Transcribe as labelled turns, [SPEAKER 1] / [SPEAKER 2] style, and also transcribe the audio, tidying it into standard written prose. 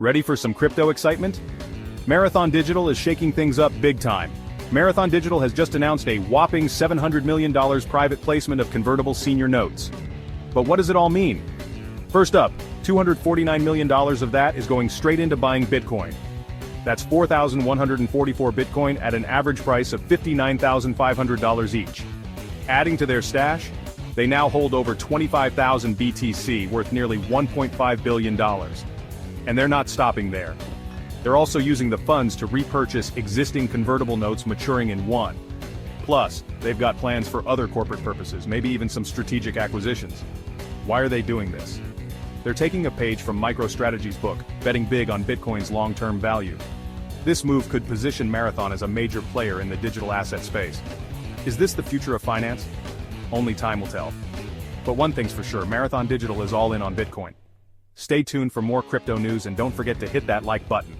[SPEAKER 1] Ready for some crypto excitement? Marathon Digital is shaking things up big time. Marathon Digital has just announced a whopping $700 million private placement of convertible senior notes. But what does it all mean? First up, $249 million of that is going straight into buying Bitcoin. That's 4,144 Bitcoin at an average price of $59,500 each. Adding to their stash, they now hold over 25,000 BTC worth nearly $1.5 billion. And they're not stopping there. They're also using the funds to repurchase existing convertible notes maturing in one. Plus, they've got plans for other corporate purposes, maybe even some strategic acquisitions. Why are they doing this? They're taking a page from MicroStrategy's book, betting big on Bitcoin's long-term value. This move could position Marathon as a major player in the digital asset space. Is this the future of finance? Only time will tell. But one thing's for sure, Marathon Digital is all in on Bitcoin. Stay tuned for more crypto news and don't forget to hit that like button.